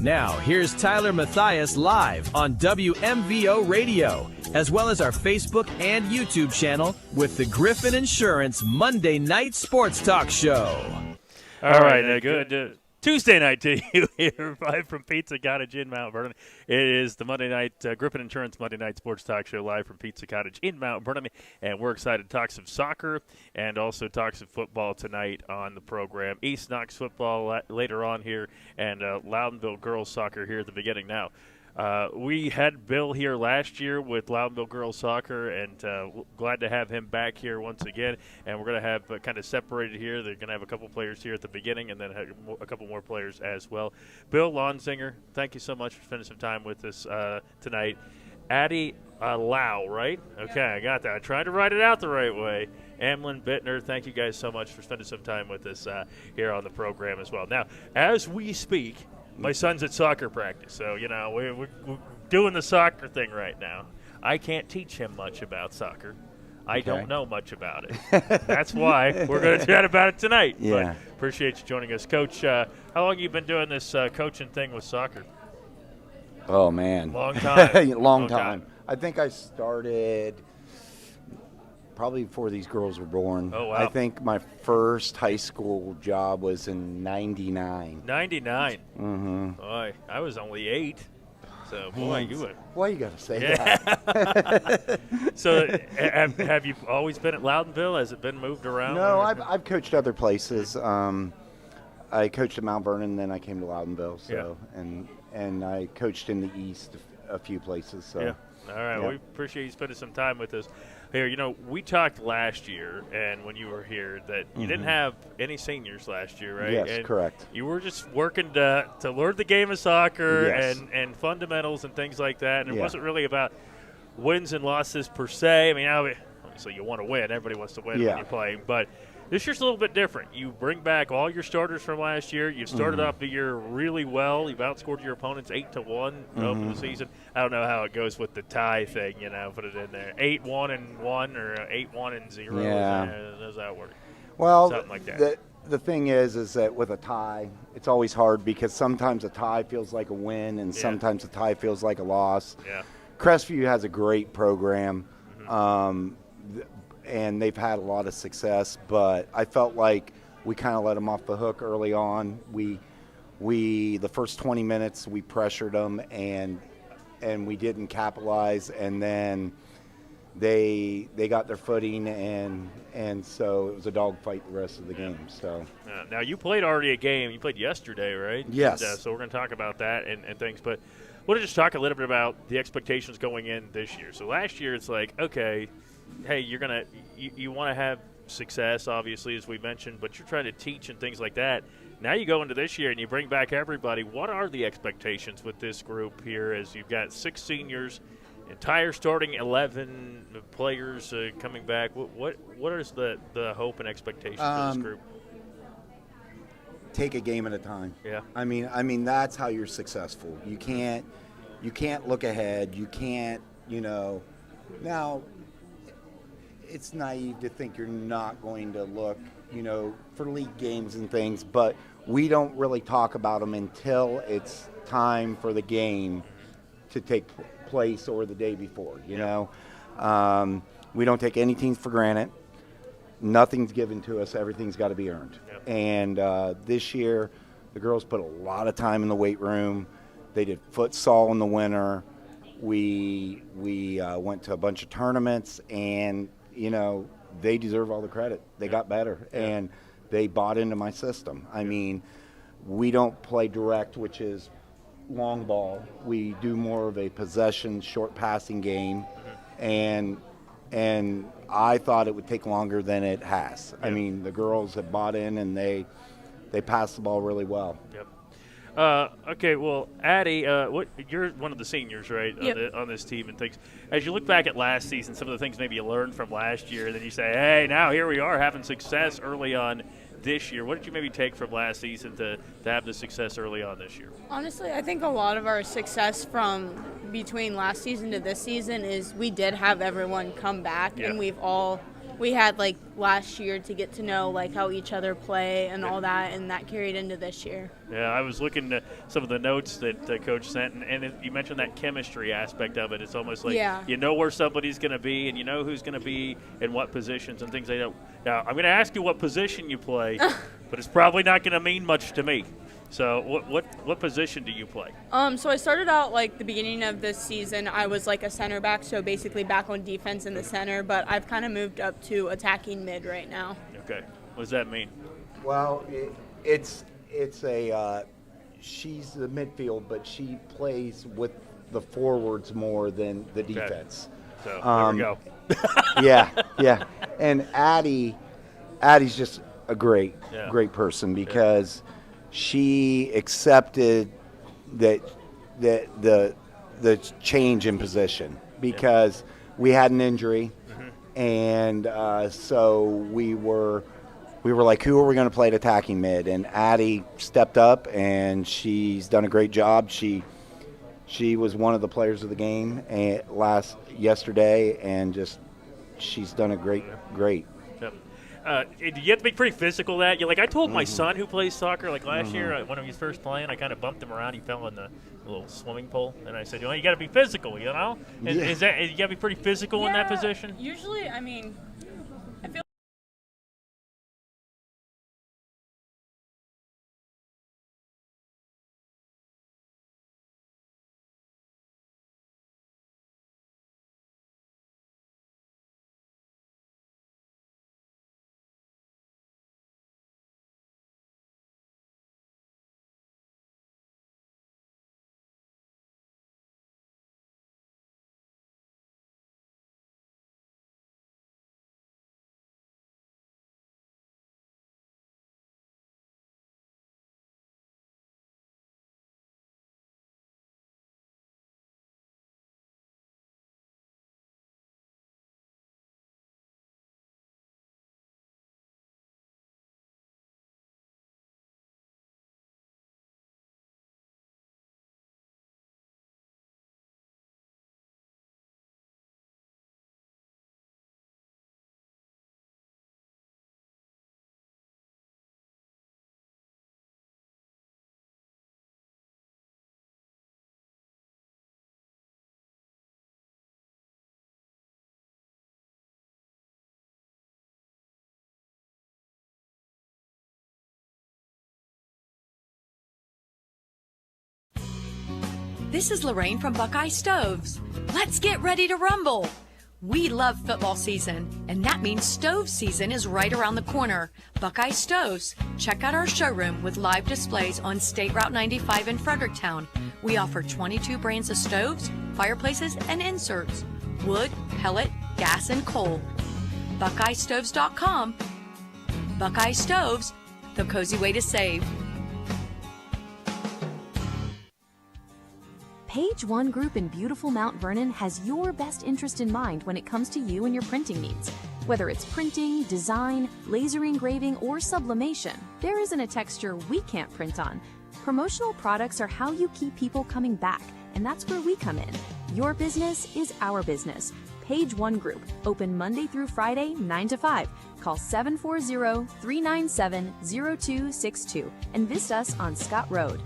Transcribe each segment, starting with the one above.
Now, here's Tyler Mathias live on WMVO Radio, as well as our Facebook and YouTube channel with the Griffin Insurance Monday Night Sports Talk Show. All right, good Tuesday night to you here, live from Pizza Cottage in Mount Vernon. It is the Monday night Griffin Insurance Monday Night Sports Talk Show live from Pizza Cottage in Mount Vernon, and we're excited to talk some soccer and also talk some football tonight on the program. East Knox football later on here, and Loudonville girls soccer here at the beginning. Now, we had Bill here last year with Loudonville girls soccer, and glad to have him back here once again. And we're going to have kind of separated here. They're going to have a couple players here at the beginning, and then a couple more players as well. Bill Lonsinger, thank you so much for spending some time with us tonight. Addie Lau, right? Okay, I got that. I tried to write it out the right way. Amlin Bittner, thank you guys so much for spending some time with us here on the program as well. Now, as we speak, my son's at soccer practice, so, you know, we're doing the soccer thing right now. I can't teach him much about soccer. I don't know much about it. That's why we're going to chat about it tonight. Yeah. But appreciate you joining us. Coach, how long have you been doing this coaching thing with soccer? Oh, man. Long time. Long time. I think I started probably before these girls were born. Oh, wow. I think my first high school job was in 99. 99. Mm-hmm. Boy, I was only 8. So, boy, you would. Why you got to say that? So, have you always been at Loudonville? Has it been moved around? No, I've coached other places. I coached at Mount Vernon, then I came to Loudonville. So, and I coached in the East a few places. So. Yeah. All right. Yeah. We appreciate you spending some time with us. Here, you know, we talked last year, and when you were here, that you didn't have any seniors last year, right? Yes, and correct. You were just working to learn the game of soccer Yes. and fundamentals and things like that, and it Yeah. wasn't really about wins and losses per se. I mean, obviously you want to win. Everybody wants to win when you're playing, but this year's a little bit different. You bring back all your starters from last year. You've started off the year really well. You've outscored your opponents 8-1 over the season. I don't know how it goes with the tie thing, you know, put it in there. 8-1-1 or 8-1-0. Yeah. How does that work? Well, something like that. The thing is that with a tie, it's always hard because sometimes a tie feels like a win and sometimes a tie feels like a loss. Yeah. Crestview has a great program. And they've had a lot of success, but I felt like we kind of let them off the hook early on. We the first 20 minutes we pressured them and we didn't capitalize, and then they got their footing and so it was a dogfight the rest of the game. So now you played already a game. You played yesterday, right? Yes. And, so we're going to talk about that and things, but I want to just talk a little bit about the expectations going in this year. So last year it's like, okay, hey, you want to have success, obviously, as we mentioned, but you're trying to teach and things like that. Now you go into this year and you bring back everybody. What are the expectations with this group here as you've got 6 seniors, entire starting 11 players coming back? What is the hope and expectations for this group? take a game at a time. Yeah. I mean that's how you're successful. You can't look ahead. You can't, now it's naive to think you're not going to look, for league games and things, but we don't really talk about them until it's time for the game to take place or the day before, you know. We don't take anything for granted. Nothing's given to us. Everything's got to be earned. Yep. And this year, the girls put a lot of time in the weight room. They did futsal in the winter. We went to a bunch of tournaments, and, they deserve all the credit. They got better, and they bought into my system. I mean, we don't play direct, which is long ball. We do more of a possession, short passing game, and I thought it would take longer than it has. I mean, the girls have bought in, and they pass the ball really well. Yep. Okay, well, Addie, you're one of the seniors, right, Yep. on this team and things. As you look back at last season, some of the things maybe you learned from last year, and then you say, hey, now here we are having success early on this year. What did you maybe take from last season to have the success early on this year? Honestly, I think a lot of our success from between last season to this season is we did have everyone come back, and we've all we had like last year to get to know like how each other play and all that, and that carried into this year. Yeah, I was looking at some of the notes that Coach sent, and you mentioned that chemistry aspect of it. It's almost like you know where somebody's going to be, and you know who's going to be in what positions and things like that. Now, I'm going to ask you what position you play, but it's probably not going to mean much to me. So what position do you play? So I started out like the beginning of this season, I was like a center back, so basically back on defense in the center, but I've kind of moved up to attacking mid right now. Okay. What does that mean? Well, it's she's the midfield, but she plays with the forwards more than the defense. So there we go. Yeah. And Addie's just a great person because she accepted that the change in position because we had an injury, and so we were like, who are we going to play at attacking mid? And Addie stepped up, and she's done a great job. She was one of the players of the game yesterday, and just she's done a great. You have to be pretty physical. I told my son who plays soccer, like last year when he was first playing, I kind of bumped him around. He fell in the little swimming pool, and I said, you got to be physical, you know? Is that you got to be pretty physical in that position? Usually, I mean, I feel This is Lorraine from Buckeye Stoves. Let's get ready to rumble. We love football season, and that means stove season is right around the corner. Buckeye Stoves. Check out our showroom with live displays on State Route 95 in Fredericktown. We offer 22 brands of stoves, fireplaces, and inserts. Wood, pellet, gas, and coal. BuckeyeStoves.com. Buckeye Stoves, the cozy way to save. Page One Group in beautiful Mount Vernon has your best interest in mind when it comes to you and your printing needs. Whether it's printing, design, laser engraving, or sublimation, there isn't a texture we can't print on. Promotional products are how you keep people coming back, and that's where we come in. Your business is our business. Page One Group, open Monday through Friday, 9 to 5. Call 740-397-0262 and visit us on Scott Road.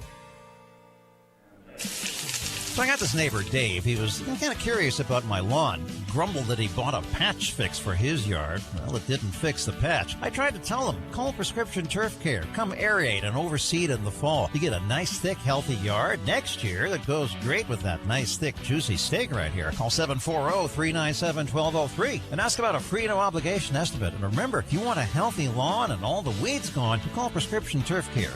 So I got this neighbor, Dave. He was kind of curious about my lawn. Grumbled that he bought a patch fix for his yard. Well, it didn't fix the patch. I tried to tell him, call Prescription Turf Care. Come aerate and overseed in the fall. You get a nice, thick, healthy yard next year that goes great with that nice, thick, juicy steak right here. Call 740-397-1203 and ask about a free no-obligation estimate. And remember, if you want a healthy lawn and all the weeds gone, you call Prescription Turf Care.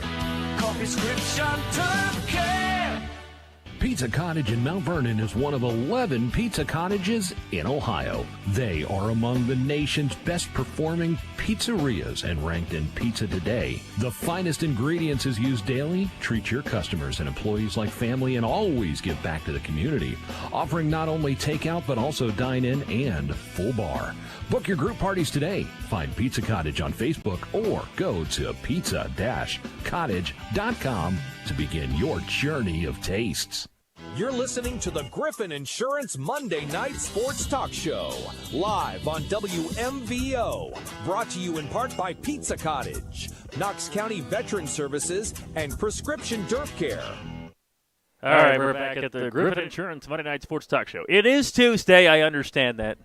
Call Prescription Turf Care. Pizza Cottage in Mount Vernon is one of 11 pizza cottages in Ohio. They are among the nation's best performing pizzerias and ranked in Pizza Today. The finest ingredients is used daily. Treat your customers and employees like family and always give back to the community. Offering not only takeout but also dine-in and full bar. Book your group parties today. Find Pizza Cottage on Facebook or go to pizza-cottage.com to begin your journey of tastes. You're listening to the Griffin Insurance Monday Night Sports Talk Show, live on WMVO. Brought to you in part by Pizza Cottage, Knox County Veteran Services, and Prescription Derp Care. All right, we're back at the Griffin Insurance Monday Night Sports Talk Show. It is Tuesday, I understand that,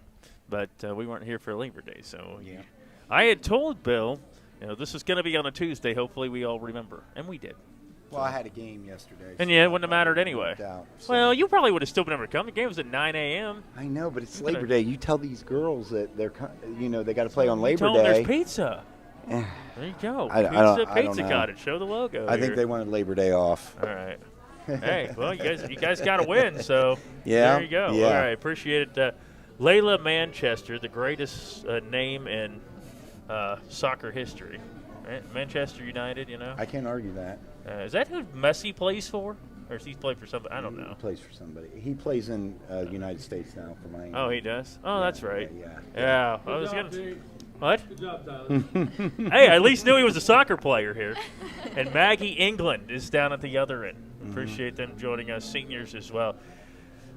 but we weren't here for Labor Day, so yeah. I had told Bill, this is going to be on a Tuesday. Hopefully we all remember, and we did. Well, I had a game yesterday. And yeah, it wouldn't have mattered anyway. Out, so. Well, you probably would have still been able to come. The game was at 9 a.m. I know, but it's Labor Day. You tell these girls that they're, they got to play on Labor tell Day. Them there's pizza. There you go. Pizza Cottage. Show the logo. I think they wanted Labor Day off. All right. Hey, well, you guys got to win, so yeah, there you go. Yeah. All right, appreciate it. Layla Manchester, the greatest name in soccer history. Right? Manchester United, I can't argue that. Is that who Messi plays for? Or does he play for somebody? I don't know. He plays for somebody. He plays in the United States now for Miami. Oh, he does? Oh, yeah, that's right. Yeah. I was going to. What? Good job, Tyler. Hey, I at least knew he was a soccer player here. And Maggie England is down at the other end. Appreciate them joining us, seniors as well.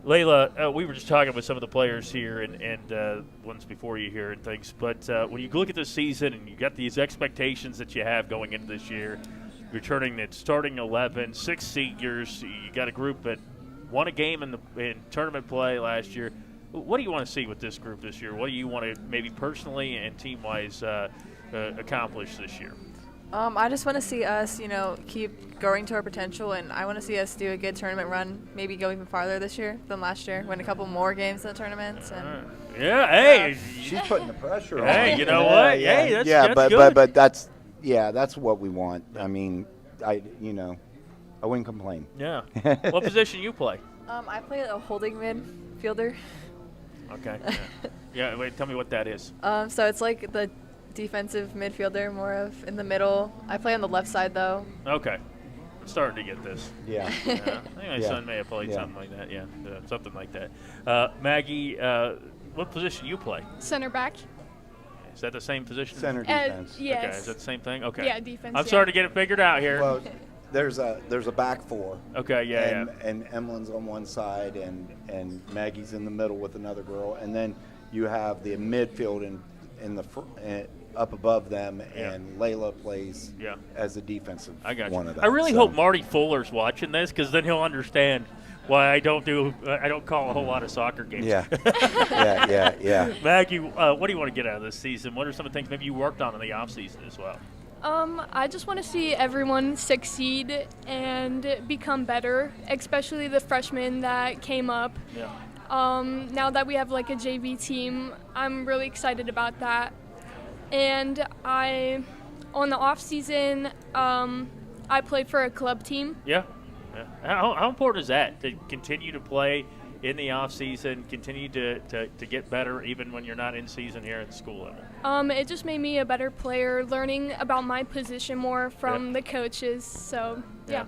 Layla, we were just talking with some of the players here and ones before you here and things. But when you look at this season and you got these expectations that you have going into this year, returning at starting 11, 6 seniors, you got a group that won a game in tournament play last year. What do you want to see with this group this year? What do you want to maybe personally and team-wise accomplish this year? I just want to see us, keep growing to our potential, and I want to see us do a good tournament run, maybe go even farther this year than last year, win a couple more games in the tournaments. And hey, she's putting the pressure on. Hey, you know what? Yeah, hey, that's but good. that's what we want. I mean, I wouldn't complain. Yeah. What position you play? I play a holding midfielder. Okay. Yeah. Wait. Tell me what that is. So it's like the defensive midfielder, more of in the middle. I play on the left side though. Okay. I'm starting to get this. Yeah. I think my son may have played something like that. Yeah. Something like that. Maggie, what position you play? Center back. Is that the same position? Center defense. Yes. Okay. Is that the same thing? Okay. Yeah, defense. I'm starting to get it figured out here. Well, there's a back four. Okay. Yeah. And Emily's on one side, and Maggie's in the middle with another girl, and then you have the midfield in the up above them, and Layla plays as a defensive one of them. I really hope Marty Fuller's watching this, because then he'll understand why I don't call a whole lot of soccer games. Yeah. yeah. Maggie, what do you want to get out of this season? What are some of the things maybe you worked on in the off season as well? I just want to see everyone succeed and become better, especially the freshmen that came up. Yeah. Now that we have like a JV team, I'm really excited about that. And on the off season, I play for a club team. Yeah. How important is that to continue to play in the off season, continue to get better even when you're not in season here at school level? It just made me a better player, learning about my position more from the coaches. So yeah.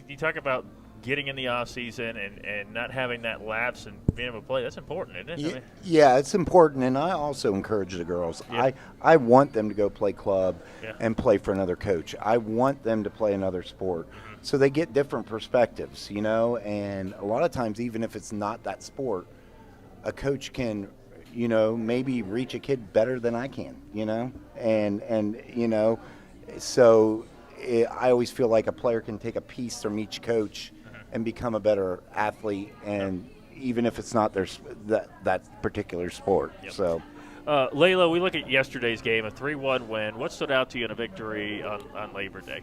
You talk about getting in the off season and not having that lapse and being able to play. That's important, isn't it? Yeah, it's important, and I also encourage the girls. Yeah. I want them to go play club and play for another coach. I want them to play another sport. So they get different perspectives, and a lot of times, even if it's not that sport, a coach can, maybe reach a kid better than I can, and so I always feel like a player can take a piece from each coach and become a better athlete, and even if it's not that particular sport. Yep. So, Layla, we look at yesterday's game, a 3-1 win. What stood out to you in a victory on Labor Day?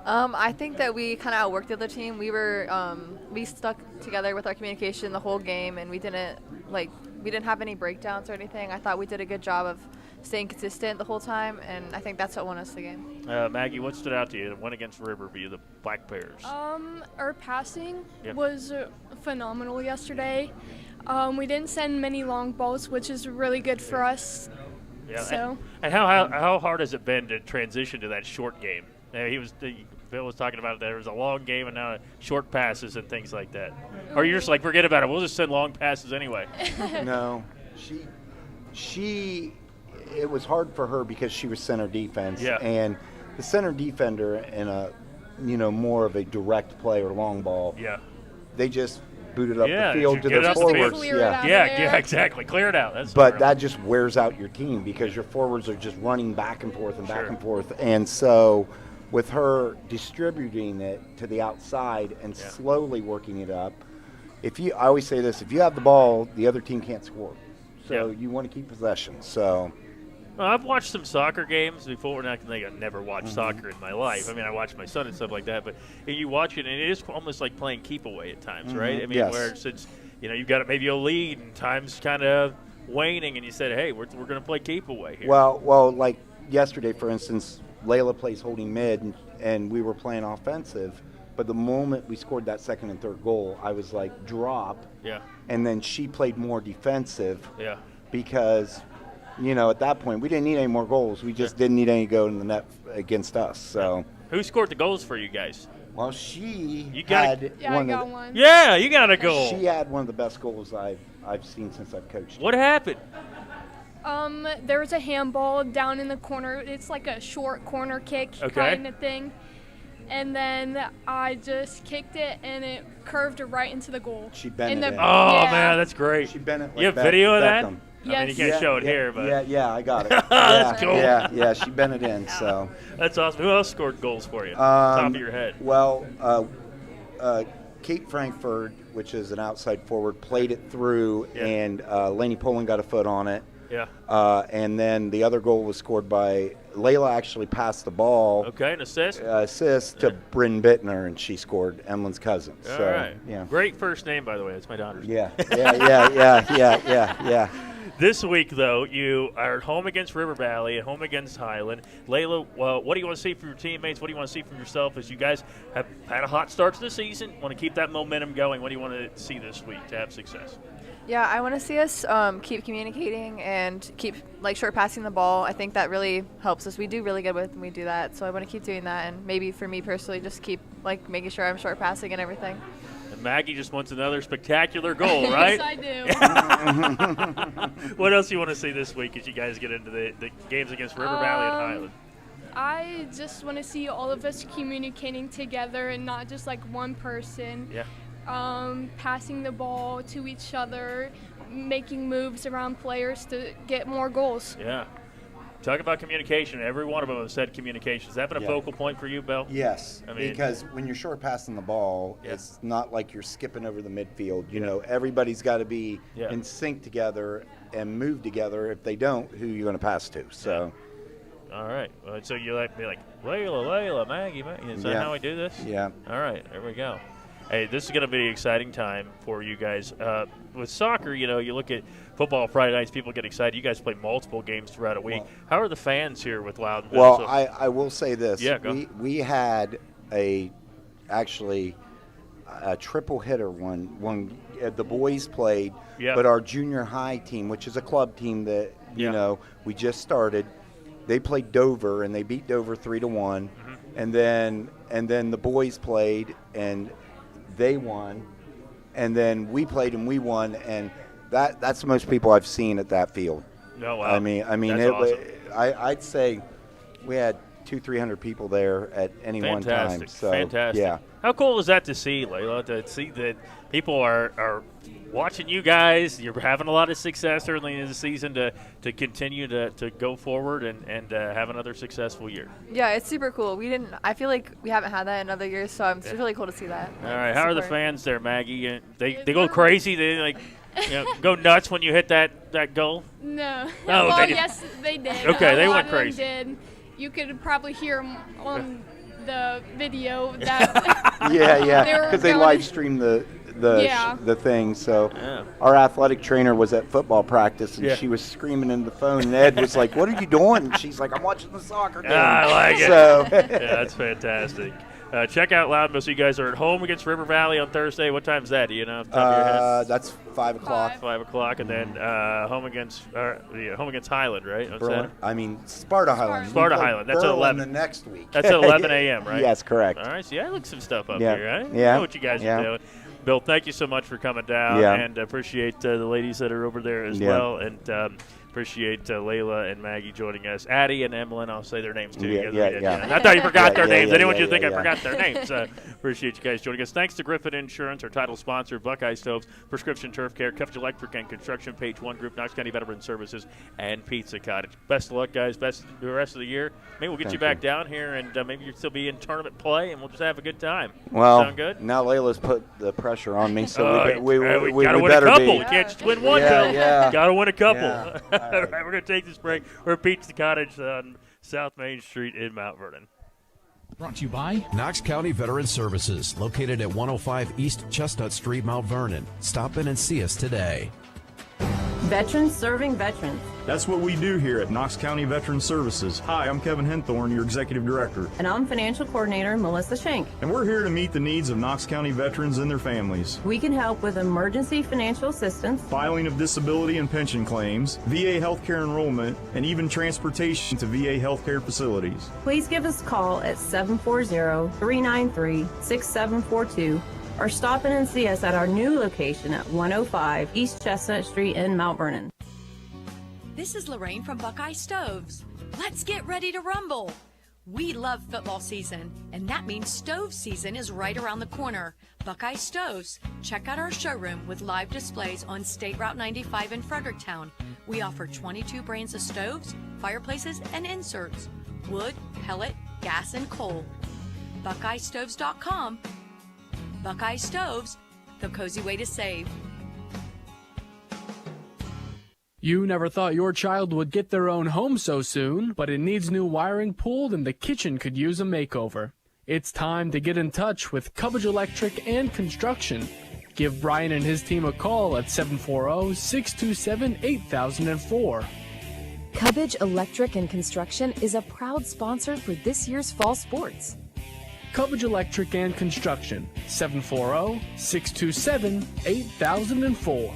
I think that we kind of outworked the other team. We stuck together with our communication the whole game, and we didn't have any breakdowns or anything. I thought we did a good job of staying consistent the whole time, and I think that's what won us the game. Maggie, what stood out to you? The win against Riverview, the Black Bears. Our passing was phenomenal yesterday. We didn't send many long balls, which is really good for us. Yeah. So. And how hard has it been to transition to that short game? Bill was talking about there was a long game and now short passes and things like that. Or you're just like, forget about it. We'll just send long passes anyway. No, it was hard for her because she was center defense, and the center defender in a more of a direct play or long ball. Yeah. They just booted up Yeah, the field to get the up the forwards. field. Yeah, exactly. Clear it out. But that just wears out your team because your forwards are just running back and forth and back and forth. And so with her distributing it to the outside and slowly working it up, I always say this, if you have the ball, the other team can't score. So you want to keep possession. So well, I've watched some soccer games before, and I've never watched soccer in my life. I mean, I watch my son and stuff like that, but you watch it, and it is almost like playing keep away at times, right? I mean, where it's you've got maybe a lead, and time's kind of waning, and you said, hey, we're going to play keep away here. Well, like yesterday, for instance, Layla plays holding mid, and we were playing offensive, but the moment we scored that second and third goal, I was like, drop. Yeah. And then she played more defensive. Yeah. Because at that point, we didn't need any more goals. We just didn't need any go in the net against us. So, who scored the goals for you guys? Well, she I got one. Yeah, you got a goal. She had one of the best goals I've seen since I've coached. What happened? There was a handball down in the corner. It's like a short corner kick kind of thing. And then I just kicked it, and it curved right into the goal. She bent it in. Oh, man, that's great. She bent it like you have video of that? Yes. I mean, you can't show it here, but yeah, I got it. That's cool. Yeah, she bent it in. So that's awesome. Who else scored goals for you? Top of your head. Well, Kate Frankfurt, which is an outside forward, played it through, and Lainey Poland got a foot on it. Yeah. And then the other goal was scored by Layla. Actually passed the ball. Okay, an assist. To Bryn Bittner, and she scored Emily's cousin. All so, right. Yeah. Great first name, by the way. That's my daughter's. Yeah. This week, though, you are at home against River Valley, at home against Highland. Layla, what do you want to see from your teammates? What do you want to see from yourself as you guys have had a hot start to the season? Want to keep that momentum going? What do you want to see this week to have success? Yeah, I want to see us keep communicating and keep short passing the ball. I think that really helps us. We do really good when we do that, so I want to keep doing that. And maybe for me personally, just keep making sure I'm short passing and everything. And Maggie just wants another spectacular goal, right? Yes, I do. What else do you want to see this week as you guys get into the games against River Valley and Highland? I just want to see all of us communicating together and not just one person. Yeah. Passing the ball to each other, making moves around players to get more goals. Yeah. Talk about communication. Every one of them have said communication. Has that been a focal point for you, Bill? Yes, because when you're short passing the ball, it's not like you're skipping over the midfield. Everybody's got to be in sync together and move together. If they don't, who are you going to pass to? So. All right. So you be like, Layla, Maggie. Is that how we do this? Yeah. All right. There we go. Hey, this is going to be an exciting time for you guys. With soccer, you look at football Friday nights, people get excited. You guys play multiple games throughout a week. How are the fans here with Loudonville? Well, I will say this. Yeah, go. We had actually a triple hitter when the boys played, but our junior high team, which is a club team that, we just started, they played Dover, and they beat Dover 3-1. And then the boys played, and they won, and then we played and we won, and that's the most people I've seen at that field. No, wow. I mean, that's awesome. I'd say we had 200-300 people there at any one time. So, fantastic. Yeah. How cool is that to see, Layla? To see that people are watching you guys. You're having a lot of success early in the season to continue to go forward and have another successful year. Yeah, it's super cool. I feel like we haven't had that in other years, so it's really cool to see that. All right, how are the fans there, Maggie? They go crazy. They go nuts when you hit that goal. No. Oh, well, yes, they did. Okay, they a lot went of them crazy. Did. You could probably hear them on the video that. Because they live streamed the thing. So our athletic trainer was at football practice, and she was screaming in the phone, and Ed was like, "What are you doing?" And she's like, "I'm watching the soccer game." I like it. So yeah, that's fantastic. Check out Loudonville. So you guys are at home against River Valley on Thursday. What time's that? Do you know off the top of your head? That's 5 o'clock. 5 o'clock, and then home against Highland, right? Sparta Highland. Sparta Highland. That's Berlin at 11. The next week. That's at 11 a.m., right? Yes, correct. All right. So I look some stuff up Yeah. here, right? Yeah. I know what you guys are doing. Bill, thank you so much for coming down, and appreciate the ladies that are over there as well. And Appreciate Layla and Maggie joining us. Addie and Emlyn, I'll say their names too. Yeah. I thought you forgot their names. I didn't want you to think I forgot their names. Appreciate you guys joining us. Thanks to Griffin Insurance, our title sponsor, Buckeye Stoves, Prescription Turf Care, Cottage Electric and Construction, Page One Group, Knox County Veteran Services, and Pizza Cottage. Best of luck, guys. Best the rest of the year. Maybe we'll get you back down here, and maybe you'll still be in tournament play, and we'll just have a good time. Well, sound good? Now Layla's put the pressure on me, so we gotta win better a couple. be. We can't just win one. Gotta win a couple. Yeah. All right, we're gonna take this break. We're at Pizza Cottage on South Main Street in Mount Vernon. Brought to you by Knox County Veteran Services, located at 105 East Chestnut Street, Mount Vernon. Stop in and see us today. Veterans serving veterans. That's what we do here at Knox County Veteran Services. Hi, I'm Kevin Henthorne, your Executive Director. And I'm Financial Coordinator Melissa Schenk. And we're here to meet the needs of Knox County veterans and their families. We can help with emergency financial assistance, filing of disability and pension claims, VA healthcare enrollment, and even transportation to VA healthcare facilities. Please give us a call at 740-393-6742 or stop in and see us at our new location at 105 East Chestnut Street in Mount Vernon. This is Lorraine from Buckeye Stoves. Let's get ready to rumble. We love football season, and that means stove season is right around the corner. Buckeye Stoves. Check out our showroom with live displays on State Route 95 in Fredericktown. We offer 22 brands of stoves, fireplaces, and inserts. Wood, pellet, gas, and coal. BuckeyeStoves.com. Buckeye Stoves, the cozy way to save. You never thought your child would get their own home so soon, but it needs new wiring pulled and the kitchen could use a makeover. It's time to get in touch with Cottage Electric and Construction. Give Brian and his team a call at 740-627-8004. Cottage Electric and Construction is a proud sponsor for this year's fall sports. Cottage Electric and Construction, 740-627-8004.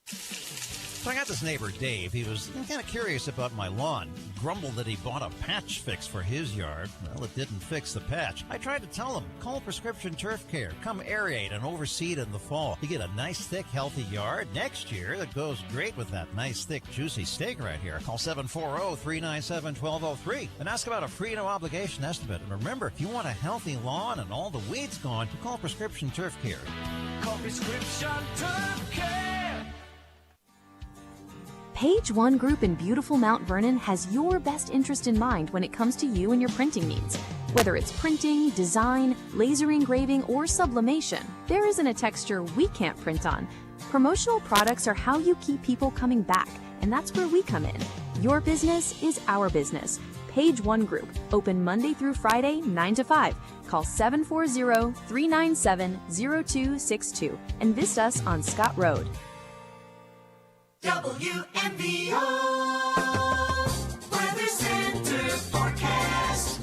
So I got this neighbor, Dave. He was kind of curious about my lawn. Grumbled that he bought a patch fix for his yard. Well, it didn't fix the patch. I tried to tell him, call Prescription Turf Care. Come aerate and overseed in the fall. You get a nice, thick, healthy yard next year that goes great with that nice, thick, juicy steak right here. Call 740-397-1203 and ask about a free, no-obligation estimate. And remember, if you want a healthy lawn and all the weeds gone, call Prescription Turf Care. Call Prescription Turf Care. Page One Group in beautiful Mount Vernon has your best interest in mind when it comes to you and your printing needs. Whether it's printing, design, laser engraving, or sublimation, there isn't a texture we can't print on. Promotional products are how you keep people coming back, and that's where we come in. Your business is our business. Page One Group, open Monday through Friday, 9 to 5. Call 740-397-0262 and visit us on Scott Road. WMVO Weather Center forecast.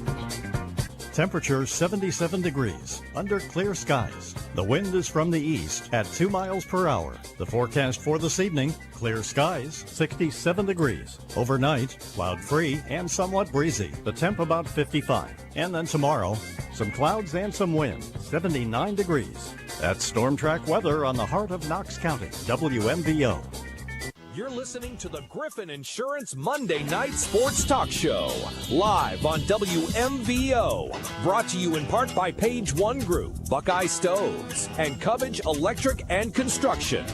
Temperature 77 degrees, under clear skies. The wind is from the east at 2 miles per hour. The forecast for this evening, clear skies, 67 degrees. Overnight, cloud-free and somewhat breezy. The temp about 55. And then tomorrow, some clouds and some wind, 79 degrees. That's Storm Track weather on the heart of Knox County, WMVO. You're listening to the Griffin Insurance Monday Night Sports Talk Show, live on WMVO. Brought to you in part by Page One Group, Buckeye Stoves, and Cottage Electric and Construction.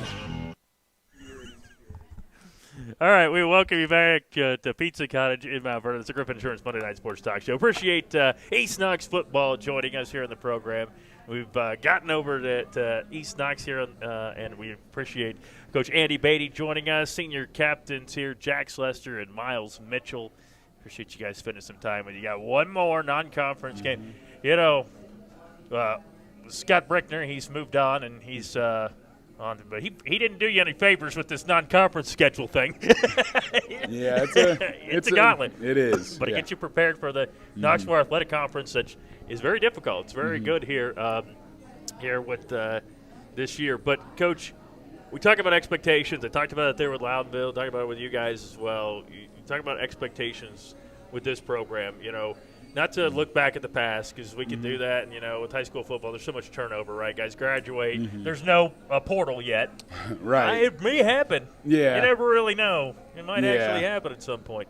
All right, we welcome you back to Pizza Cottage in Mount Vernon. It's the Griffin Insurance Monday Night Sports Talk Show. Appreciate East Knox football joining us here in the program. We've gotten over to East Knox here, and we appreciate Coach Andy Beatty joining us, senior captains here, Jack Lester and Miles Mitchell. Appreciate you guys spending some time with you. Got one more non-conference game. You know, Scott Brickner, he's moved on, and he's on, but he didn't do you any favors with this non-conference schedule thing. Yeah, it's a gauntlet. It is. But it gets you prepared for the Knoxville Athletic Conference, which is very difficult. It's very good here with this year. But, Coach, we talk about expectations. I talked about it there with Loudonville, talked about it with you guys as well. You talk about expectations with this program. You know, not to look back at the past because we can do that. And, you know, with high school football, there's so much turnover, right? Guys graduate. There's no portal yet. Right. It may happen. Yeah. You never really know. It might actually happen at some point.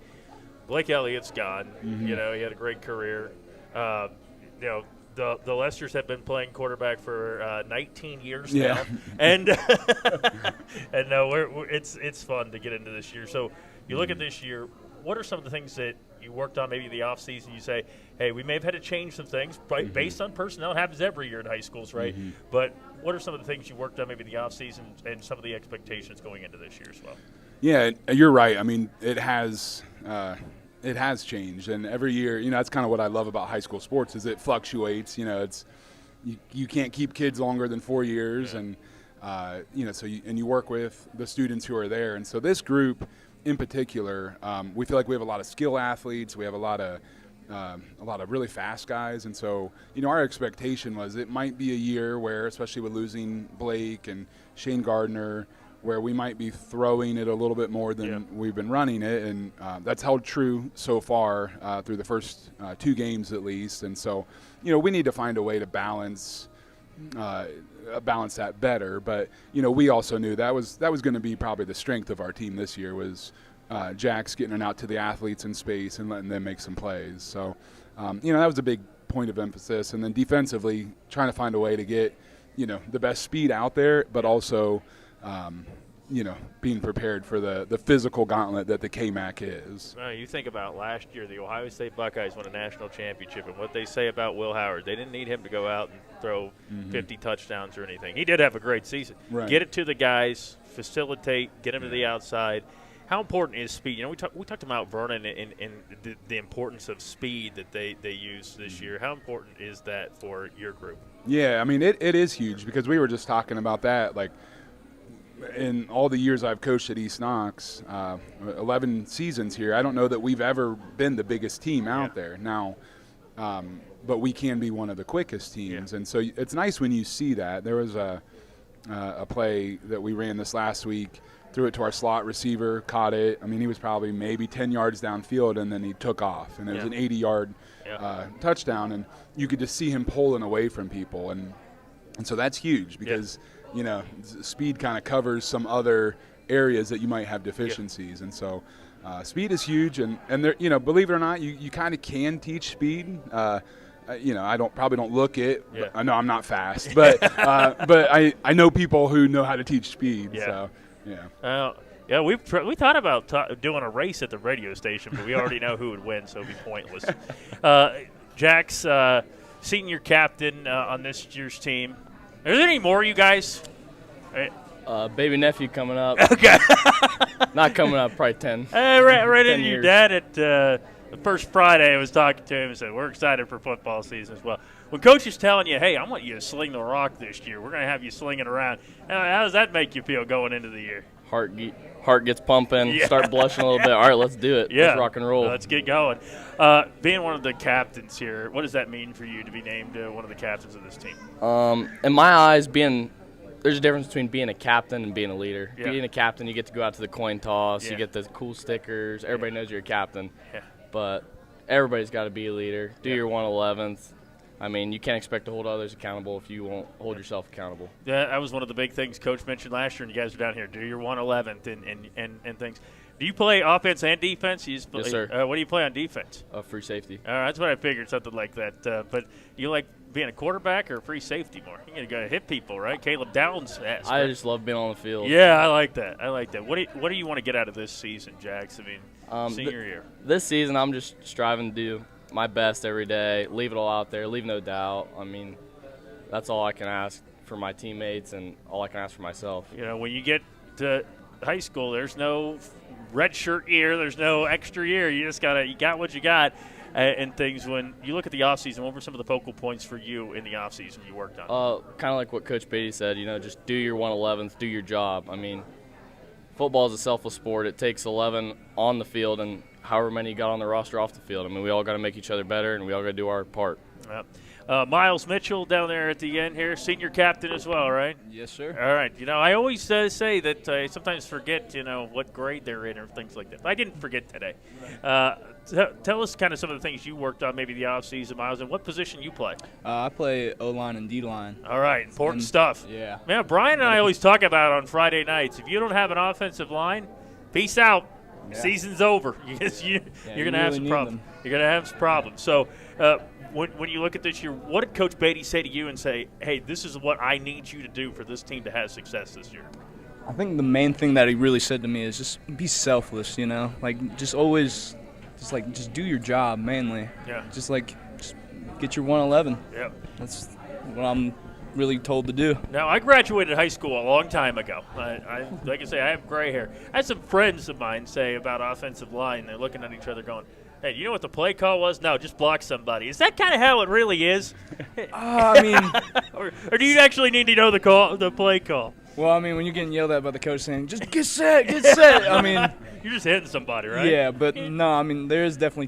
Blake Elliott's gone. You know, he had a great career. You know, the Lesters have been playing quarterback for 19 years now. And and no, it's fun to get into this year. So you look at this year, what are some of the things that you worked on maybe the off season? You say, hey, we may have had to change some things based on personnel. It happens every year in high schools, right? But what are some of the things you worked on maybe the off season and some of the expectations going into this year as well? Yeah, you're right. I mean, it has changed, and every year, you know, that's kind of what I love about high school sports is it fluctuates. You know, it's you can't keep kids longer than 4 years, and you know, so you work with the students who are there, and so this group in particular, we feel like we have a lot of skill athletes. We have a lot of really fast guys, and so you know, our expectation was it might be a year where, especially with losing Blake and Shane Gardner, where we might be throwing it a little bit more than we've been running it, and that's held true so far through the first 2 games at least. And so, you know, we need to find a way to balance that better. But you know, we also knew that was going to be probably the strength of our team this year was Jack's getting it out to the athletes in space and letting them make some plays. So, you know, that was a big point of emphasis. And then defensively, trying to find a way to get, you know, the best speed out there, but also you know, being prepared for the physical gauntlet that the KMAC is. You think about last year, the Ohio State Buckeyes won a national championship, and what they say about Will Howard, they didn't need him to go out and throw 50 touchdowns or anything. He did have a great season. Right. Get it to the guys, facilitate, get them to the outside. How important is speed? You know, we talked about Vernon and the importance of speed that they use this year. How important is that for your group? Yeah, I mean, it is huge because we were just talking about that, like, in all the years I've coached at East Knox, 11 seasons here, I don't know that we've ever been the biggest team out there. Now, but we can be one of the quickest teams. And so it's nice when you see that. There was a play that we ran this last week, threw it to our slot receiver, caught it. I mean, he was probably maybe 10 yards downfield, and then he took off. And it was an 80-yard touchdown, and you could just see him pulling away from people. And so that's huge because – you know, speed kind of covers some other areas that you might have deficiencies. And so speed is huge. And there, you know, believe it or not, you kind of can teach speed. You know, I probably don't look it. I know I'm not fast, but I know people who know how to teach speed. So, yeah, we thought about doing a race at the radio station, but we already know who would win, so it'd be pointless. Jack's senior captain on this year's team. Are there any more, you guys? Baby nephew coming up. Okay. Not coming up, probably 10. I ran 10 into your years. dad at the first Friday. I was talking to him and said, we're excited for football season as well. When Coach is telling you, hey, I want you to sling the rock this year, we're going to have you slinging around, how does that make you feel going into the year? Heart gets pumping, start blushing a little bit. All right, let's do it. Let's rock and roll. Let's get going. Being one of the captains here, what does that mean for you to be named one of the captains of this team? In my eyes, there's a difference between being a captain and being a leader. Yeah. Being a captain, you get to go out to the coin toss. Yeah. You get the cool stickers. Everybody knows you're a captain. Yeah. But everybody's got to be a leader. Do your 111th. I mean, you can't expect to hold others accountable if you won't hold yourself accountable. Yeah, that was one of the big things Coach mentioned last year, and you guys were down here. Do your 111th and things. Do you play offense and defense? Yes, sir. What do you play on defense? Free safety. That's what I figured, something like that. But you like being a quarterback or free safety more? You're going to hit people, right? Caleb Downs. I just love being on the field. Yeah, I like that. What do you want to get out of this season, Jax? I mean, senior year. This season, I'm just striving to do my best every day, leave it all out there, leave no doubt. I mean, that's all I can ask for my teammates and all I can ask for myself. You know, when you get to high school, there's no red shirt year, there's no extra year. You got what you got and things. When you look at the offseason, what were some of the focal points for you in the offseason you worked on? Kind of like what Coach Beatty said, you know, just do your 111th, do your job. I mean, football is a selfless sport. It takes 11 on the field and however many got on the roster off the field. I mean, we all got to make each other better, and we all got to do our part. Miles Mitchell down there at the end here, senior captain as well, right? Yes, sir. All right. I always say that I sometimes forget, what grade they're in or things like that. I didn't forget today. Tell us kind of some of the things you worked on, maybe the offseason, Miles, and what position you play. I play O-line and D-line. All right, important stuff. Yeah. Man, Brian and I always talk about on Friday nights, if you don't have an offensive line, peace out. Yeah. Season's over. You're going to have some problems. You're going to have some problems. So when you look at this year, what did Coach Beatty say to you and say, hey, this is what I need you to do for this team to have success this year? I think the main thing that he really said to me is just be selfless, just always just do your job mainly. Yeah. Just get your 111. Yeah. That's what I'm really told to do. Now, I graduated high school a long time ago. Like I say, I have gray hair. I had some friends of mine say about offensive line, they're looking at each other going, hey, you know what the play call was? No, just block somebody. Is that kind of how it really is? I mean, or do you actually need to know the play call? Well, I mean, when you're getting yelled at by the coach saying, just get set, get set. I mean, you're just hitting somebody, right? Yeah, but no, I mean, there is definitely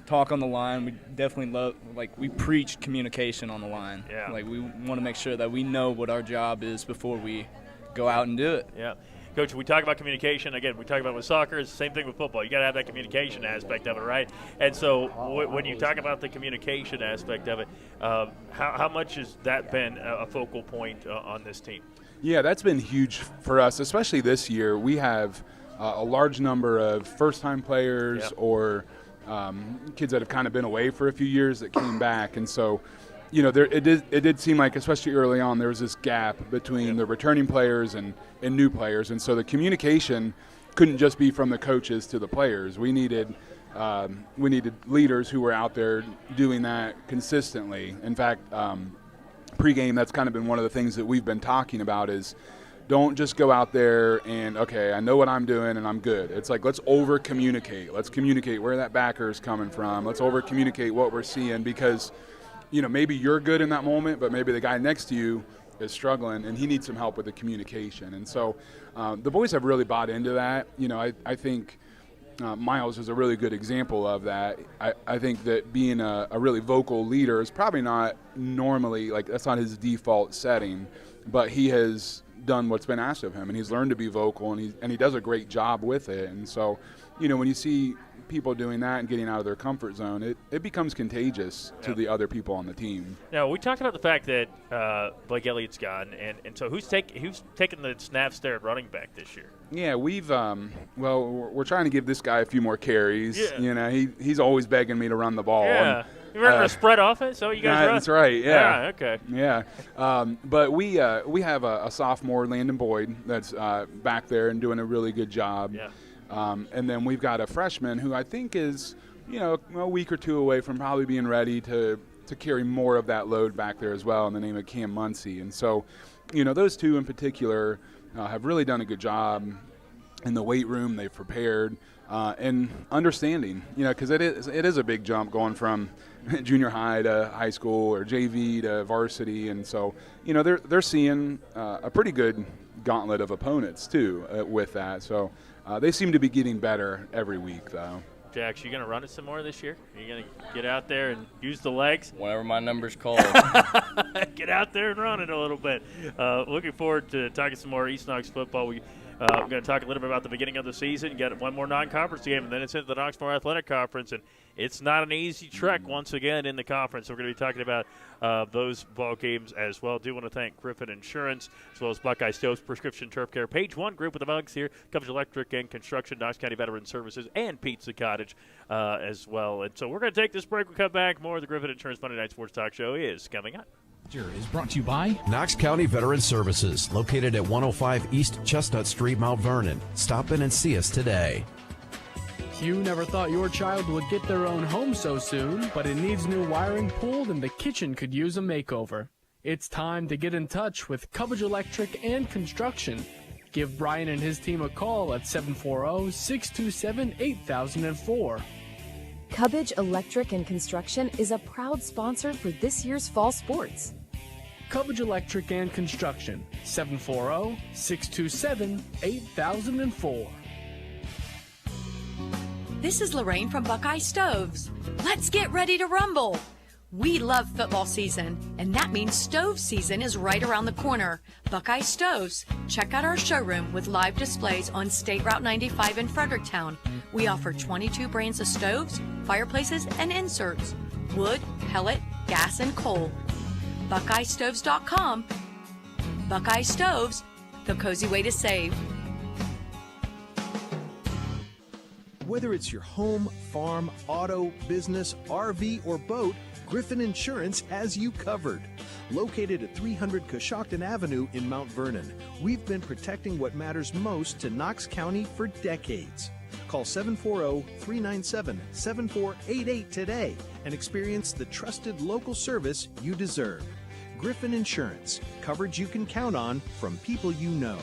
talk on the line. We definitely we preach communication on the line. Yeah. We want to make sure that we know what our job is before we go out and do it. Yeah. Coach, we talk about communication. Again, we talk about with soccer. It's the same thing with football. You got to have that communication aspect of it, right? And so when you talk about the communication aspect of it, how much has that been a focal point on this team? Yeah, that's been huge for us, especially this year. We have a large number of first-time players or kids that have kind of been away for a few years that came back. And so, it did seem like, especially early on, there was this gap between the returning players and new players. And so the communication couldn't just be from the coaches to the players. We needed leaders who were out there doing that consistently. In fact, pregame, that's kind of been one of the things that we've been talking about is don't just go out there and, okay, I know what I'm doing and I'm good. It's let's over-communicate. Let's communicate where that backer is coming from. Let's over-communicate what we're seeing because, maybe you're good in that moment, but maybe the guy next to you is struggling and he needs some help with the communication. And so the boys have really bought into that. I think Miles is a really good example of that. I think that being a really vocal leader is probably not normally, that's not his default setting, but he has done what's been asked of him, and he's learned to be vocal, and he does a great job with it. And so, when you see people doing that and getting out of their comfort zone, it becomes contagious to the other people on the team. Now, we talked about the fact that Blake Elliott's gone, and so who's taking the snaps there at running back this year? Yeah, we've we're trying to give this guy a few more carries. Yeah. He's always begging me to run the ball. Yeah. You running a spread offense? So you guys run? That's right. Yeah. Okay. Yeah. But we have a sophomore, Landon Boyd, that's back there and doing a really good job. Yeah. And then we've got a freshman who I think is, a week or two away from probably being ready to carry more of that load back there as well, in the name of Cam Muncie. And so, those two in particular have really done a good job in the weight room. They've prepared and understanding, because it is a big jump going from junior high to high school or JV to varsity. And so, they're seeing a pretty good gauntlet of opponents too with that. So they seem to be getting better every week, though. Jax, you going to run it some more this year? Are you going to get out there and use the legs? Whenever my number's called. Get out there and run it a little bit. Looking forward to talking some more East Knox football. We're going to talk a little bit about the beginning of the season. Got one more non-conference game, and then it's into the Knoxmore Athletic Conference. And it's not an easy trek once again in the conference. So we're going to be talking about those ball games as well. Do want to thank Griffin Insurance as well as Buckeye Stove's Prescription Turf Care. Page 1 group with the mugs here. Cottage Electric and Construction, Knox County Veteran Services, and Pizza Cottage as well. And so we're going to take this break. We'll come back. More of the Griffin Insurance Monday Night Sports Talk Show is coming up. Is brought to you by Knox County Veteran Services, located at 105 East Chestnut Street, Mount Vernon. Stop in and see us today. You never thought your child would get their own home so soon, but it needs new wiring pulled and the kitchen could use a makeover. It's time to get in touch with Cottage Electric and Construction. Give Brian and his team a call at 740-627-8004. Cottage Electric and Construction is a proud sponsor for this year's fall sports. Cottage Electric and Construction, 740-627-8004. This is Lorraine from Buckeye Stoves. Let's get ready to rumble. We love football season, and that means stove season is right around the corner. Buckeye Stoves. Check out our showroom with live displays on State Route 95 in Fredericktown. We offer 22 brands of stoves, fireplaces, and inserts. Wood, pellet, gas, and coal. BuckeyeStoves.com. Buckeye Stoves, the cozy way to save. Whether it's your home, farm, auto, business, RV, or boat, Griffin Insurance has you covered. Located at 300 Coshocton Avenue in Mount Vernon, we've been protecting what matters most to Knox County for decades. Call 740-397-7488 today and experience the trusted local service you deserve. Griffin Insurance, coverage you can count on from people you know.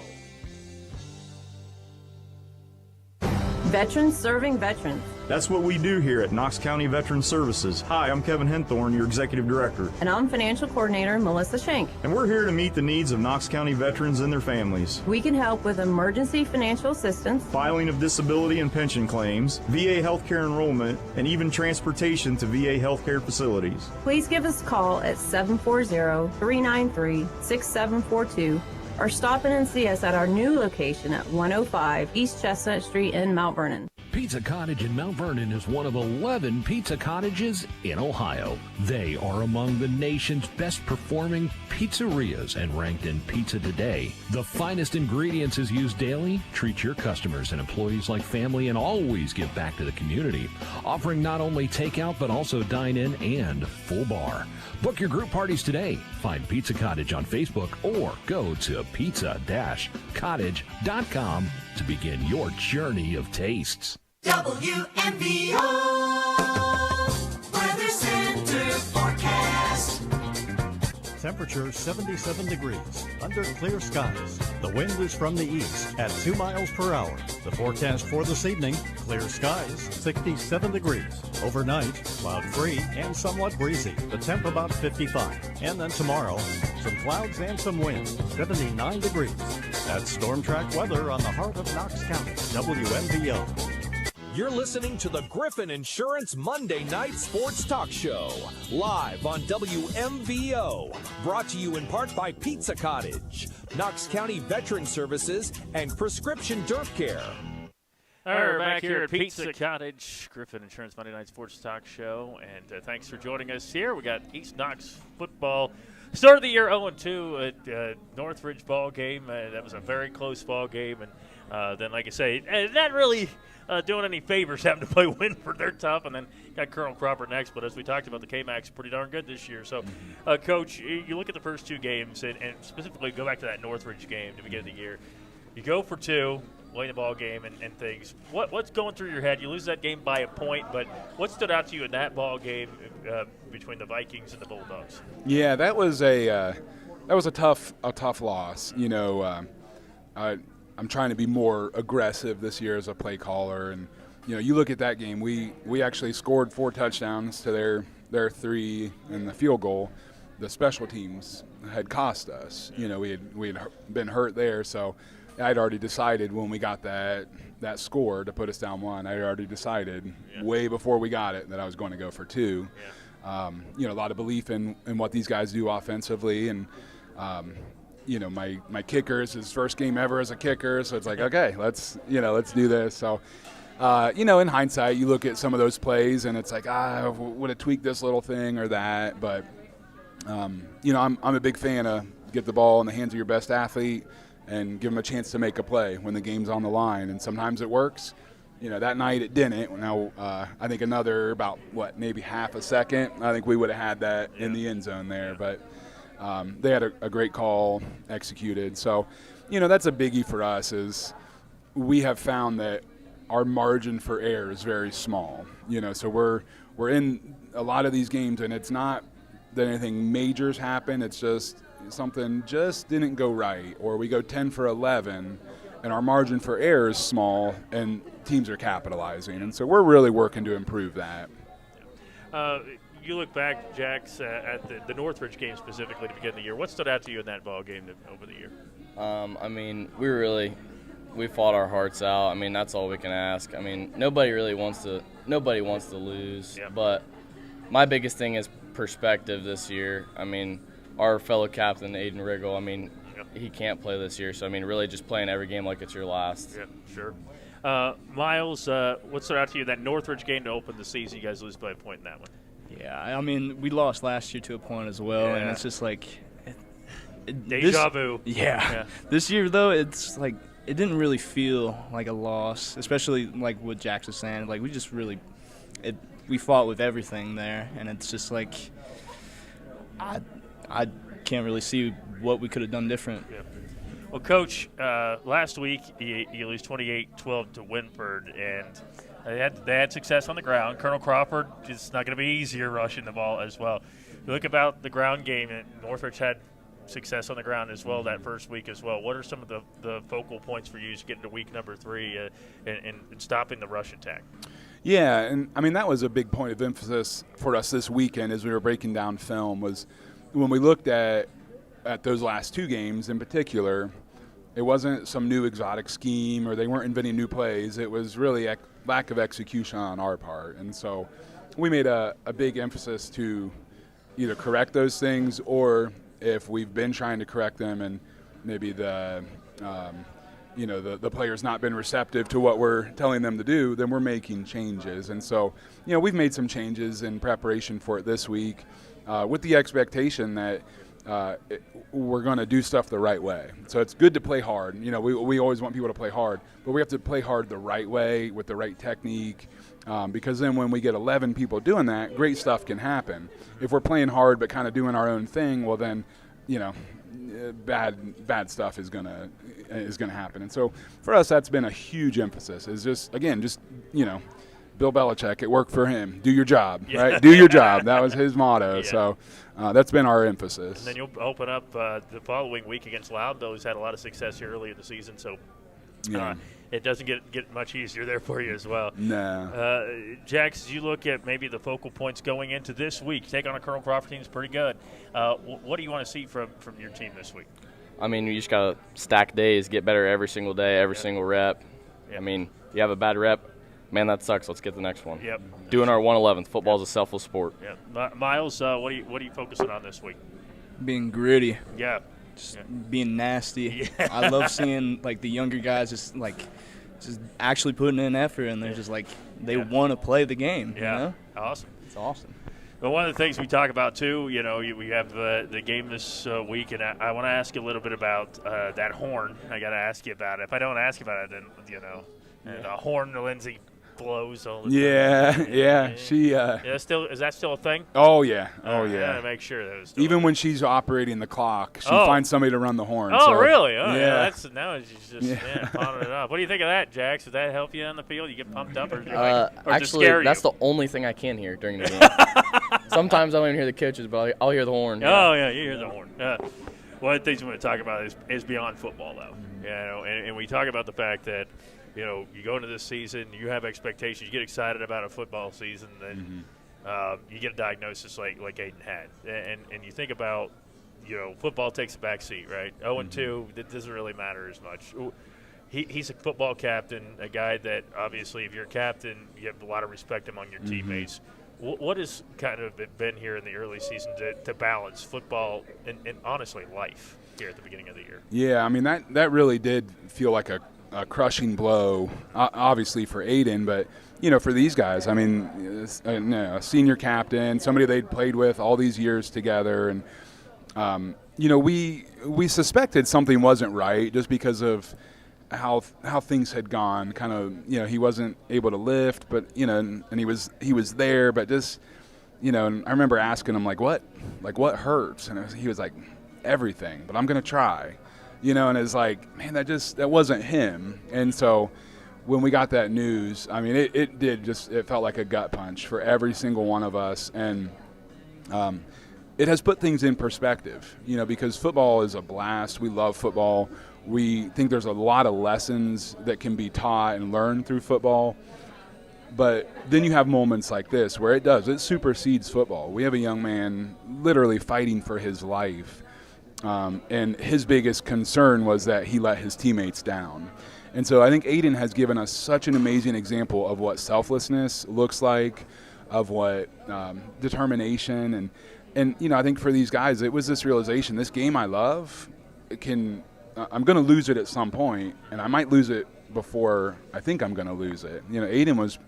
Veterans serving veterans. That's what we do here at Knox County Veteran Services. Hi, I'm Kevin Henthorne, your Executive Director. And I'm Financial Coordinator Melissa Schenk. And we're here to meet the needs of Knox County veterans and their families. We can help with emergency financial assistance, filing of disability and pension claims, VA healthcare enrollment, and even transportation to VA healthcare facilities. Please give us a call at 740-393-6742 or stop in and see us at our new location at 105 East Chestnut Street in Mount Vernon. Pizza Cottage in Mount Vernon is one of 11 pizza cottages in Ohio. They are among the nation's best performing pizzerias and ranked in Pizza Today. The finest ingredients is used daily. Treat your customers and employees like family and always give back to the community. Offering not only takeout but also dine-in and full bar. Book your group parties today. Find Pizza Cottage on Facebook or go to pizza-cottage.com to begin your journey of tastes. WMVO Weather Center forecast. Temperature 77 degrees, under clear skies. The wind is from the east at 2 miles per hour. The forecast for this evening, clear skies, 67 degrees. Overnight, cloud-free and somewhat breezy. The temp about 55. And then tomorrow, some clouds and some wind, 79 degrees. That's Storm Track weather on the heart of Knox County, WMVO. You're listening to the Griffin Insurance Monday Night Sports Talk Show, live on WMVO. Brought to you in part by Pizza Cottage, Knox County Veteran Services, and Prescription Derp Care. All right, we're back here at Pizza Cottage, Griffin Insurance Monday Night Sports Talk Show, and thanks for joining us here. We got East Knox football. Start of the year 0-2 at Northridge ball game. That was a very close ball game, and then, like I say, not really doing any favors having to play Winford. They're tough, and then got Colonel Cropper next. But as we talked about, the K-Macs pretty darn good this year. So, Coach, you look at the first two games, and specifically go back to that Northridge game to begin the year. You go for two, win the ball game and things. What's going through your head? You lose that game by a point, but what stood out to you in that ball game between the Vikings and the Bulldogs? Yeah, that was a tough loss. You know, I'm trying to be more aggressive this year as a play caller, and you look at that game. We actually scored 4 touchdowns to their 3 and the field goal. The special teams had cost us. We had been hurt there, so I'd already decided when we got that score to put us down 1. I'd already decided way before we got it that I was going to go for 2. A lot of belief in what these guys do offensively, and my kicker is his first game ever as a kicker, so it's like, okay, let's do this. So, in hindsight, you look at some of those plays and it's like, would have tweaked this little thing or that, but I'm a big fan of get the ball in the hands of your best athlete and give them a chance to make a play when the game's on the line, and sometimes it works. That night it didn't. Now, I think another about, maybe half a second, I think we would have had that in the end zone there. But they had a great call executed. So, that's a biggie for us is we have found that our margin for error is very small. So we're in a lot of these games, and it's not that anything majors happen. It's just something just didn't go right, or we go 10 for 11, and our margin for error is small, and teams are capitalizing. And so we're really working to improve that. You look back, Jax, at the Northridge game specifically to begin the year. What stood out to you in that ball game over the year? We fought our hearts out. That's all we can ask. Nobody wants to lose. Yeah. But my biggest thing is perspective this year. I mean, our fellow captain, Aiden Riggle, I mean, he can't play this year. So, I mean, really just playing every game like it's your last. Yeah, sure. Miles, what stood out to you that Northridge game to open the season? You guys lose by a point in that one. Yeah, I mean, we lost last year to a point as well, and it's just like deja vu. Yeah. This year, though, it's like it didn't really feel like a loss, especially like what Jax was saying. Like, we just really we fought with everything there, and it's just like I can't really see what we could have done different. Yeah. Well, Coach, last week you lose 28-12 to Winford, and they had success on the ground. Colonel Crawford, it's not going to be easier rushing the ball as well. You look about the ground game, and Northridge had success on the ground as well that first week as well. What are some of the focal points for you as you get into week number 3 and stopping the rush attack? Yeah, and I mean that was a big point of emphasis for us this weekend as we were breaking down film was when we looked at those last 2 games in particular, it wasn't some new exotic scheme or they weren't inventing new plays. It was really a lack of execution on our part. And so we made a big emphasis to either correct those things or if we've been trying to correct them and maybe the player's not been receptive to what we're telling them to do, then we're making changes. And so, we've made some changes in preparation for it this week with the expectation that we're going to do stuff the right way. So it's good to play hard. We always want people to play hard, but we have to play hard the right way with the right technique because then when we get 11 people doing that, great stuff can happen. If we're playing hard but kind of doing our own thing, well then, bad stuff is gonna happen. And so for us, that's been a huge emphasis. Is just Bill Belichick, it worked for him. Do your job, right? Do your job. That was his motto. Yeah. So that's been our emphasis. And then you'll open up the following week against Loudonville, who's had a lot of success here early in the season. So it doesn't get much easier there for you as well. No. Jax, as you look at maybe the focal points going into this week, take on a Colonel Crawford team is pretty good. What do you want to see from your team this week? I mean, you just got to stack days, get better every single day, every single rep. I mean, if you have a bad rep, man, that sucks. Let's get the next one. Yep. Doing our 111th. Football is a selfless sport. Yeah. Miles, what are you focusing on this week? Being gritty. Yeah. Just being nasty. Yeah. I love seeing like the younger guys just actually putting in effort, and they're just like they want to play the game. Yeah. Awesome. It's awesome. But one of the things we talk about too, we have the game this week, and I want to ask you a little bit about that horn. I got to ask you about it. If I don't ask you about it, then the horn Lindsay blows all the time. Yeah. She. Is that still a thing? Oh yeah. I gotta make sure that was. Even when she's operating the clock, she finds somebody to run the horn. Oh, so, really? Oh, yeah. Now she's just pounding it up. What do you think of that, Jax? Does that help you on the field? You get pumped up, or actually, that's the only thing I can hear during the game. Sometimes I don't even hear the coaches, but I'll hear the horn. Oh yeah, you hear the horn. One of the things we want to talk about is beyond football, though. And we talk about the fact that. You go into this season, you have expectations, you get excited about a football season, then you get a diagnosis like Aiden had. And you think about, football takes a back seat, right? 0-2, it doesn't really matter as much. He's a football captain, a guy that obviously if you're a captain, you have a lot of respect among your teammates. What has kind of been here in the early season to balance football and honestly life here at the beginning of the year? Yeah, I mean, that really did feel like a crushing blow, obviously for Aiden, but for these guys, I mean, a senior captain, somebody they'd played with all these years together, and we suspected something wasn't right just because of how things had gone. Kind of, he wasn't able to lift, but and he was there, but just and I remember asking him what hurts, and he was like, everything, but I'm gonna try. And it's like, man, that wasn't him. And so when we got that news, I mean, it felt like a gut punch for every single one of us. And it has put things in perspective, because football is a blast. We love football. We think there's a lot of lessons that can be taught and learned through football. But then you have moments like this where it supersedes football. We have a young man literally fighting for his life. And his biggest concern was that he let his teammates down. And so I think Aiden has given us such an amazing example of what selflessness looks like, of what determination and I think for these guys, it was this realization: this game I love, I'm going to lose it at some point, and I might lose it before I think I'm going to lose it. Aiden was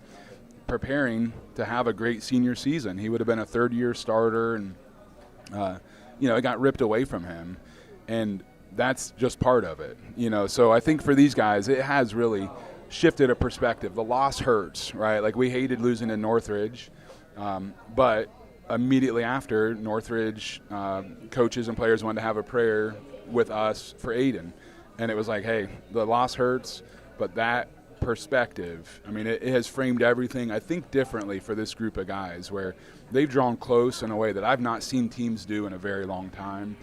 preparing to have a great senior season. He would have been a third-year starter, and it got ripped away from him, and that's just part of it. So I think for these guys, it has really shifted a perspective. The loss hurts, right? Like, we hated losing to Northridge, but immediately after, Northridge coaches and players wanted to have a prayer with us for Aiden. And it was like, hey, the loss hurts, but that perspective, it has framed everything, I think, differently for this group of guys, where they've drawn close in a way that I've not seen teams do in a very long time.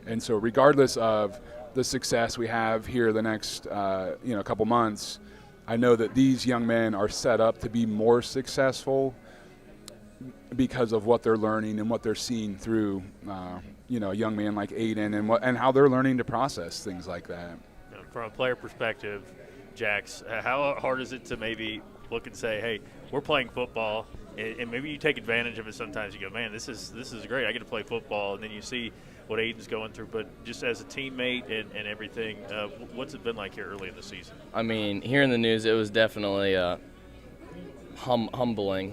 And so regardless of the success we have here the next couple months, I know that these young men are set up to be more successful because of what they're learning and what they're seeing through, a young man like Aiden and how they're learning to process things like that. From a player perspective, Jax, how hard is it to maybe look and say, hey, we're playing football, and maybe you take advantage of it sometimes. You go, man, this is great. I get to play football, and then you see what Aiden's going through. But just as a teammate and everything, what's it been like here early in the season? Hearing the news, it was definitely humbling.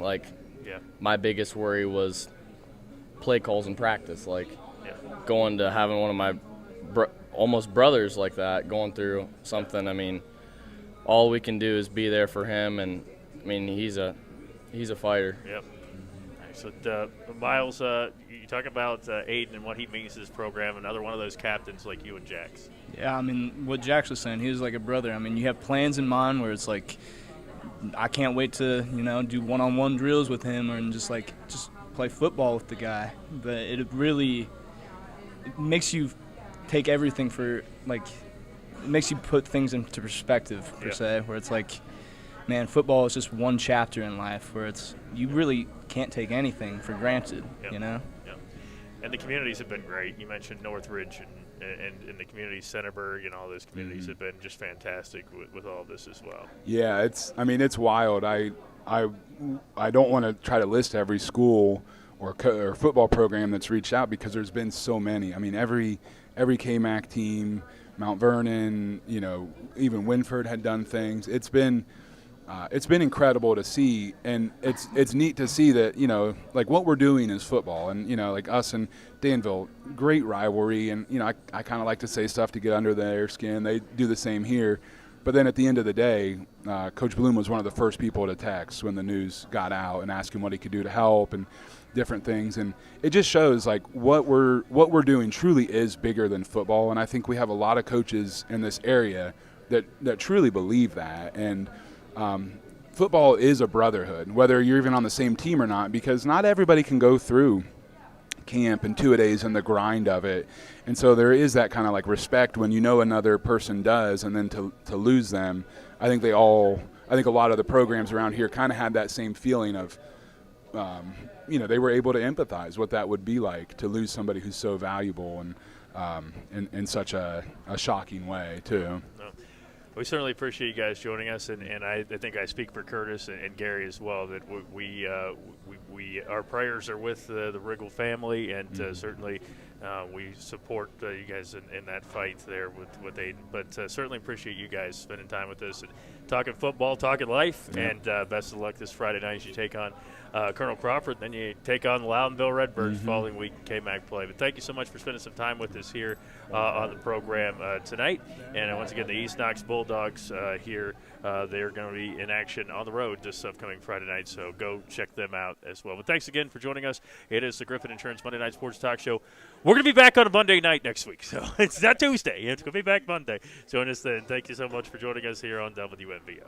My biggest worry was play calls in practice, going to having one of my almost brothers like that going through something. All we can do is be there for him, and he's a fighter. Yep. So Miles, you talk about Aiden and what he means to this program. Another one of those captains like you and Jax. Yeah, what Jax was saying, he was like a brother. You have plans in mind where it's like, I can't wait to do one-on-one drills with him and just play football with the guy. But it makes you take everything it makes you put things into perspective, per se, where it's like, man, football is just one chapter in life where you really can't take anything for granted, Yeah. And the communities have been great. You mentioned Northridge and the community, Centerburg, and all those communities have been just fantastic with all of this as well. Yeah, it's wild. I don't want to try to list every school or football program that's reached out, because there's been so many. every KMAC team, Mount Vernon, even Winford had done things. It's been incredible to see, and it's neat to see that what we're doing is football, and like us and Danville, great rivalry, and I kind of like to say stuff to get under their skin. They do the same here, but then at the end of the day, Coach Bloom was one of the first people to text when the news got out and ask him what he could do to help and different things, and it just shows what we're doing truly is bigger than football, and I think we have a lot of coaches in this area that truly believe that. And football is a brotherhood, whether you're even on the same team or not, because not everybody can go through camp and two-a-days and the grind of it. And so there is that kind of respect when another person does, and then to lose them. I think a lot of the programs around here kind of had that same feeling of, they were able to empathize what that would be like to lose somebody who's so valuable and in such a shocking way too. No. We certainly appreciate you guys joining us, and I think I speak for Curtis and Gary as well, that we our prayers are with the Riggle family, and certainly we support you guys in that fight there with Aiden. But certainly appreciate you guys spending time with us and talking football, talking life, and best of luck this Friday night as you take on Colonel Crawford. Then you take on the Loudonville Redbirds following week in KMAC play. But thank you so much for spending some time with us here on the program tonight. And once again, the East Knox Bulldogs here, they're going to be in action on the road this upcoming Friday night, so go check them out as well. But thanks again for joining us. It is the Griffin Insurance Monday Night Sports Talk Show. We're going to be back on a Monday night next week, so it's not Tuesday. It's going to be back Monday. Join us then. Thank you so much for joining us here on WMVO.